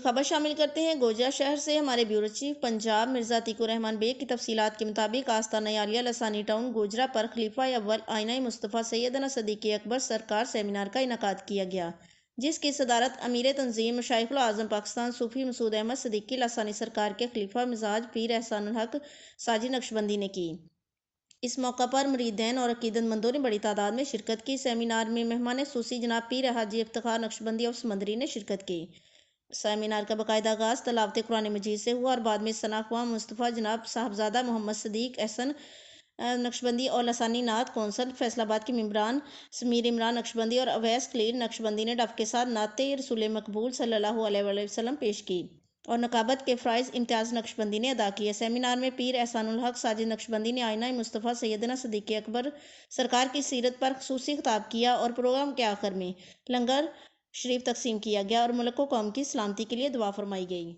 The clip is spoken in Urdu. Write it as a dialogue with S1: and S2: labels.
S1: خبر شامل کرتے ہیں گوجرا شہر سے ہمارے بیورو چیف پنجاب مرزا عتیق الرحمان بیگ کی تفصیلات کے مطابق آستانہ عالیہ لسانی ٹاؤن گوجرا پر خلیفہ اول آئینہ مصطفیٰ سیدنا صدیق اکبر سرکار سیمینار کا انعقاد کیا گیا، جس کی صدارت امیر تنظیم مشائخ العظم پاکستان صوفی مسعود احمد صدیقی لسانی سرکار کے خلیفہ مزاج پیر احسان الحق ساجد نقشبندی نے کی۔ اس موقع پر مریدین اور عقیدت مندوں نے بڑی تعداد میں شرکت کی۔ سیمینار میں مہمان خصوصی جناب پیر حاجی افتخار نقشبندی آف سمندری نے شرکت کی۔ سیمینار کا باقاعدہ آغاز تلاوت قرآن مجید سے ہوا اور بعد میں ثنا خواہ مصطفیٰ جناب صاحبزادہ محمد صدیق احسن نقشبندی اور لسانی نعت کونسل فیصل آباد کے ممبران سمیر عمران نقشبندی اور اویس خلیل نقشبندی نے ڈف کے ساتھ نعت رسول مقبول صلی اللہ علیہ وسلم پیش کی اور نقابت کے فرائض امتیاز نقشبندی نے ادا کیے۔ سیمینار میں پیر احسان الحق ساجد نقشبندی نے آئینہ مصطفیٰ سیدنا صدیق اکبر سرکار کی سیرت پر خصوصی خطاب کیا اور پروگرام کے آخر میں لنگر شریف تقسیم کیا گیا اور ملک و قوم کی سلامتی کے لیے دعا فرمائی گئی۔